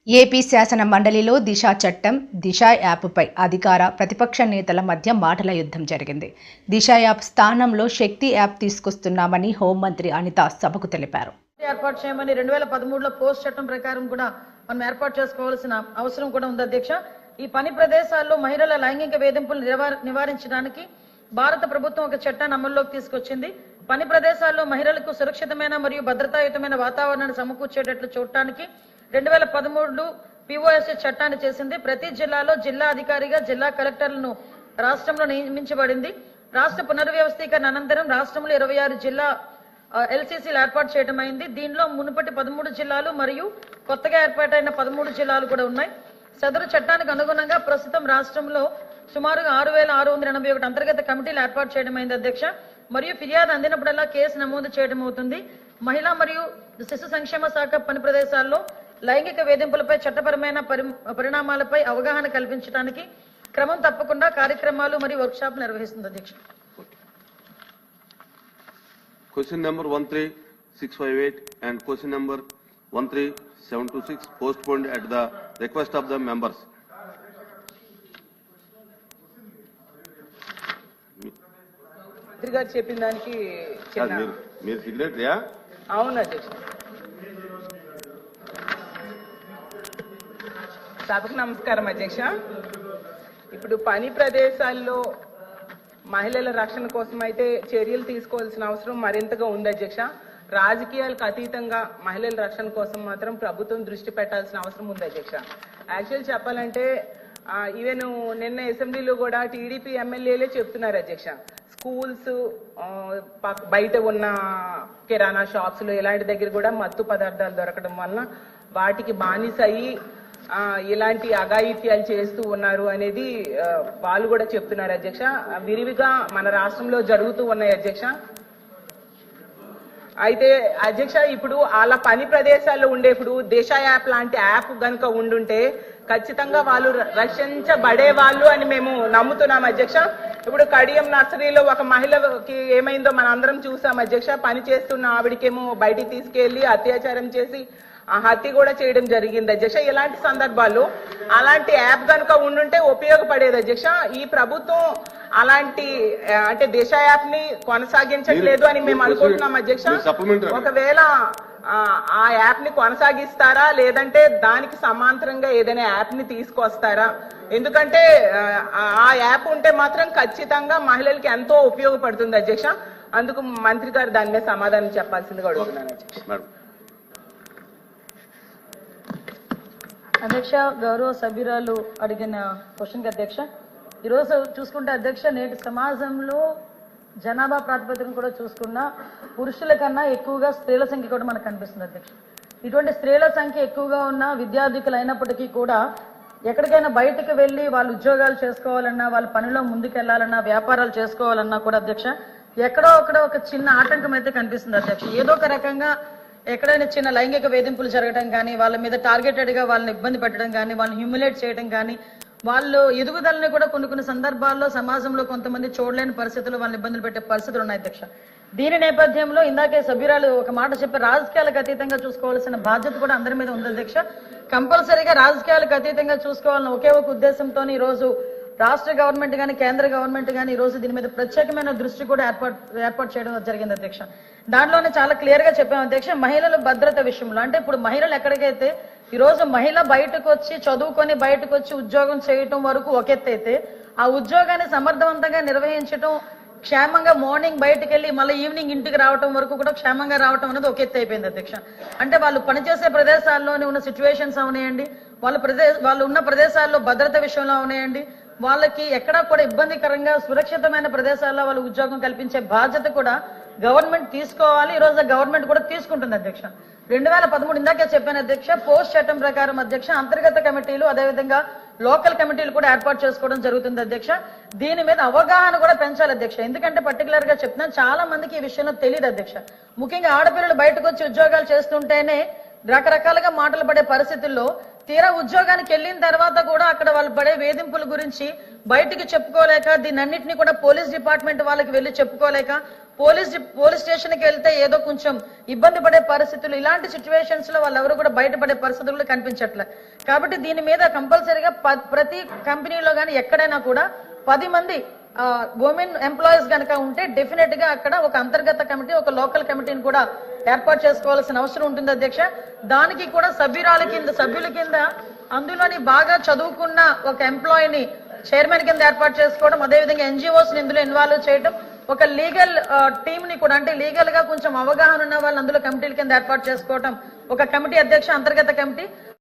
AP శాసన మండలిలో దిశ చట్టం, దిశ యాప్పై అధికార ప్రతిపక్ష నేతల మధ్య మాటల యుద్ధం జరిగింది. దిశ యాప్ స్థానంలో శక్తి యాప్ తీసుకొస్తున్నామని హోంమంత్రి అనిత సభకు తెలిపారు. ఏర్పాటు చేయమని 2013లో పోస్ట్ చట్టం ప్రకారం కూడా మనం ఏర్పాటు చేసుకోవాల్సిన అవసరం కూడా ఉంది అధ్యక్ష. ఈ పని ప్రదేశాల్లో మహిళల లైంగిక వేధింపులు నివారించడానికి భారత ప్రభుత్వం ఒక చట్టాన్ని అమల్లోకి తీసుకొచ్చింది. పని ప్రదేశాల్లో మహిళలకు సురక్షితమైన మరియు భద్రతాయుతమైన వాతావరణాన్ని సమకూర్చేటట్లు చూడటానికి 2013 POSS చట్టాన్ని చేసింది. ప్రతి జిల్లాలో జిల్లా అధికారిగా జిల్లా కలెక్టర్లను రాష్ట్రంలో నియమించబడింది. రాష్ట్ర పునర్వ్యవస్థీకరణ అనంతరం రాష్ట్రంలో 26 జిల్లా LCCలు ఏర్పాటు చేయడం అయింది. దీనిలో మునుపటి 13 జిల్లాలు మరియు కొత్తగా ఏర్పాటైన 13 జిల్లాలు కూడా ఉన్నాయి. సదరు చట్టానికి అనుగుణంగా ప్రస్తుతం రాష్ట్రంలో సుమారుగా 6681 అంతర్గత కమిటీలు ఏర్పాటు చేయడం అయింది అధ్యక్ష. మరియు ఫిర్యాదు అందినప్పుడల్లా కేసు నమోదు చేయడం అవుతుంది. మహిళా మరియు శిశు సంక్షేమ శాఖ పని ప్రదేశాల్లో లైంగిక వేధింపులపై చట్టపరమైన పరిణామాలపై అవగాహన కల్పించడానికి క్రమం తప్పకుండా కార్యక్రమాలు మరియు వర్క్షాప్లు నిర్వహిస్తుంది అధ్యక్ష. Question number 13658 and question number 13726 postponed at the request of the members. గారు చెప్పిన దానికి మీరు సిగ్నేటరీయా? అవును అధ్యక్ష. సభకు నమస్కారం అధ్యక్ష. ఇప్పుడు పని ప్రదేశాల్లో మహిళల రక్షణ కోసం అయితే చర్యలు తీసుకోవాల్సిన అవసరం మరింతగా ఉంది అధ్యక్ష. రాజకీయాలకు అతీతంగా మహిళల రక్షణ కోసం మాత్రం ప్రభుత్వం దృష్టి పెట్టాల్సిన అవసరం ఉంది అధ్యక్ష. యాక్చువల్ చెప్పాలంటే ఈవెన్ నిన్న అసెంబ్లీలో కూడా టీడీపీ ఎమ్మెల్యేలే చెప్తున్నారు అధ్యక్ష. స్కూల్స్ బయట ఉన్న కిరాణా షాప్స్లో ఇలాంటి దగ్గర కూడా మత్తు పదార్థాలు దొరకడం వలన వాటికి బానిస అయ్యి ఇలాంటి అఘాయిత్యాలు చేస్తూ ఉన్నారు అనేది వాళ్ళు కూడా చెప్తున్నారు అధ్యక్ష. విరివిగా మన రాష్ట్రంలో జరుగుతూ ఉన్నాయి అధ్యక్ష. అయితే అధ్యక్ష ఇప్పుడు అలా పని ప్రదేశాల్లో ఉండేప్పుడు దిశ యాప్ లాంటి యాప్ గనుక ఉండుంటే ఖచ్చితంగా వాళ్ళు రక్షించబడే వాళ్ళు అని మేము నమ్ముతున్నాం అధ్యక్ష. ఇప్పుడు కడియం నర్సరీలో ఒక మహిళకి ఏమైందో మనం అందరం చూసాం అధ్యక్ష. పని చేస్తున్న ఆవిడకేమో బయటికి తీసుకెళ్లి అత్యాచారం చేసి హత్య కూడా చేయడం జరిగింది అధ్యక్ష. ఇలాంటి సందర్భాల్లో అలాంటి యాప్ కనుక ఉండుంటే ఉపయోగపడేది అధ్యక్ష. ఈ ప్రభుత్వం అలాంటి అంటే దిశ యాప్ ని కొనసాగించట్లేదు అని మేము అనుకుంటున్నాం అధ్యక్ష. ఒకవేళ ఆ యాప్ ని కొనసాగిస్తారా లేదంటే దానికి సమాంతరంగా ఏదైనా యాప్ ని తీసుకొస్తారా? ఎందుకంటే ఆ యాప్ ఉంటే మాత్రం ఖచ్చితంగా మహిళలకి ఎంతో ఉపయోగపడుతుంది అధ్యక్ష. అందుకు మంత్రి గారు దాని మీద సమాధానం చెప్పాల్సిందిగా అడుగుతున్నాను అధ్యక్ష. అధ్యక్ష, గౌరవ సభ్యురాలు అడిగిన క్వశ్చన్కి అధ్యక్ష, ఈరోజు చూసుకుంటే అధ్యక్ష నేటి సమాజంలో జనాభా ప్రాతిపదికన కూడా చూసుకున్న పురుషుల కన్నా ఎక్కువగా స్త్రీల సంఖ్య కూడా మనకు కనిపిస్తుంది అధ్యక్ష. ఇటువంటి స్త్రీల సంఖ్య ఎక్కువగా ఉన్న విద్యార్థికులు అయినప్పటికీ కూడా ఎక్కడికైనా బయటకు వెళ్ళి వాళ్ళు ఉద్యోగాలు చేసుకోవాలన్నా, వాళ్ళ పనిలో ముందుకెళ్లాలన్నా, వ్యాపారాలు చేసుకోవాలన్నా కూడా అధ్యక్ష ఎక్కడో ఒక చిన్న ఆటంకం అయితే కనిపిస్తుంది అధ్యక్ష. ఏదో ఒక రకంగా ఎక్కడైనా చిన్న లైంగిక వేధింపులు జరగడం కానీ, వాళ్ళ మీద టార్గెటెడ్గా వాళ్ళని ఇబ్బంది పెట్టడం కానీ, వాళ్ళని హ్యూమిలేట్ చేయడం కానీ, వాళ్ళు ఎదుగుదలని కూడా కొన్ని సందర్భాల్లో సమాజంలో కొంతమంది చూడలేని పరిస్థితులు వాళ్ళని ఇబ్బందులు పెట్టే పరిస్థితులు ఉన్నాయి అధ్యక్ష. దీని నేపథ్యంలో ఇందాకే సభ్యురాలు ఒక మాట చెప్పి రాజకీయాలకు అతీతంగా చూసుకోవాల్సిన బాధ్యత కూడా అందరి మీద ఉంది అధ్యక్ష. కంపల్సరీగా రాజకీయాలకు అతీతంగా చూసుకోవాలని ఒకే ఒక ఉద్దేశంతో ఈ రోజు రాష్ట్ర గవర్నమెంట్ కానీ కేంద్ర గవర్నమెంట్ కానీ ఈ రోజు దీని మీద ప్రత్యేకమైన దృష్టి కూడా ఏర్పాటు చేయడం జరిగింది అధ్యక్ష. దాంట్లోనే చాలా క్లియర్ గా చెప్పాం అధ్యక్ష. మహిళల భద్రత విషయంలో అంటే ఇప్పుడు మహిళలు ఎక్కడికైతే ఈ రోజు మహిళ బయటకు వచ్చి చదువుకొని బయటకు వచ్చి ఉద్యోగం చేయటం వరకు ఒక ఎత్తు అయితే, ఆ ఉద్యోగాన్ని సమర్థవంతంగా నిర్వహించడం, క్షేమంగా మార్నింగ్ బయటకు వెళ్ళి మళ్ళీ ఈవినింగ్ ఇంటికి రావడం వరకు కూడా క్షేమంగా రావడం అనేది ఒక ఎత్తు అయిపోయింది అధ్యక్ష. అంటే వాళ్ళు పనిచేసే ప్రదేశాల్లోనే ఉన్న సిచ్యువేషన్స్ అవునాయండి, వాళ్ళు ఉన్న ప్రదేశాల్లో భద్రత విషయంలో అవునాయండి, వాళ్ళకి ఎక్కడా కూడా ఇబ్బందికరంగా సురక్షితమైన ప్రదేశాల్లో వాళ్ళు ఉద్యోగం కల్పించే బాధ్యత కూడా గవర్నమెంట్ తీసుకోవాలి. ఈ రోజు గవర్నమెంట్ కూడా తీసుకుంటుంది అధ్యక్ష. 2013 ఇందాకే చెప్పాను అధ్యక్ష, పోస్ట్ చట్టం ప్రకారం అధ్యక్ష అంతర్గత కమిటీలు అదేవిధంగా లోకల్ కమిటీలు కూడా ఏర్పాటు చేసుకోవడం జరుగుతుంది అధ్యక్ష. దీని మీద అవగాహన కూడా పెంచాలి అధ్యక్ష. ఎందుకంటే పర్టికులర్ గా చెప్తున్నాను, చాలా మందికి ఈ విషయంలో తెలియదు అధ్యక్ష. ముఖ్యంగా ఆడపిల్లలు బయటకు వచ్చి ఉద్యోగాలు చేస్తుంటేనే రకరకాలుగా మాటలు పడే పరిస్థితుల్లో తీరా ఉద్యోగానికి వెళ్ళిన తర్వాత కూడా అక్కడ వాళ్ళు పడే వేధింపుల గురించి బయటికి చెప్పుకోలేక, దీన్నన్నింటినీ కూడా పోలీస్ డిపార్ట్మెంట్ వాళ్ళకి వెళ్ళి చెప్పుకోలేక, పోలీస్ స్టేషన్కి వెళ్తే ఏదో కొంచెం ఇబ్బంది పడే పరిస్థితులు, ఇలాంటి సిచ్యువేషన్స్ లో వాళ్ళెవరు కూడా బయటపడే పరిస్థితులు కనిపించట్లే. కాబట్టి దీని మీద కంపల్సరీగా ప్రతి కంపెనీలో కానీ ఎక్కడైనా కూడా 10 మంది ఉమెన్ ఎంప్లాయీస్ కనుక ఉంటే డెఫినెట్ గా అక్కడ ఒక అంతర్గత కమిటీ, ఒక లోకల్ కమిటీని కూడా ఏర్పాటు చేసుకోవాల్సిన అవసరం ఉంటుంది అధ్యక్ష. దానికి కూడా సభ్యుల కింద అందులోని బాగా చదువుకున్న ఒక ఎంప్లాయీని చైర్మన్ కింద ఏర్పాటు చేసుకోవడం, అదేవిధంగా ఎన్జిఓస్ ని ఇందులో ఇన్వాల్వ్ చేయడం, ఒక లీగల్ టీమ్ ని కూడా అంటే లీగల్ గా కొంచెం అవగాహన ఉన్న వాళ్ళు అందులో కమిటీల కింద ఏర్పాటు చేసుకోవడం, ఒక కమిటీ అధ్యక్ష, అంతర్గత కమిటీ.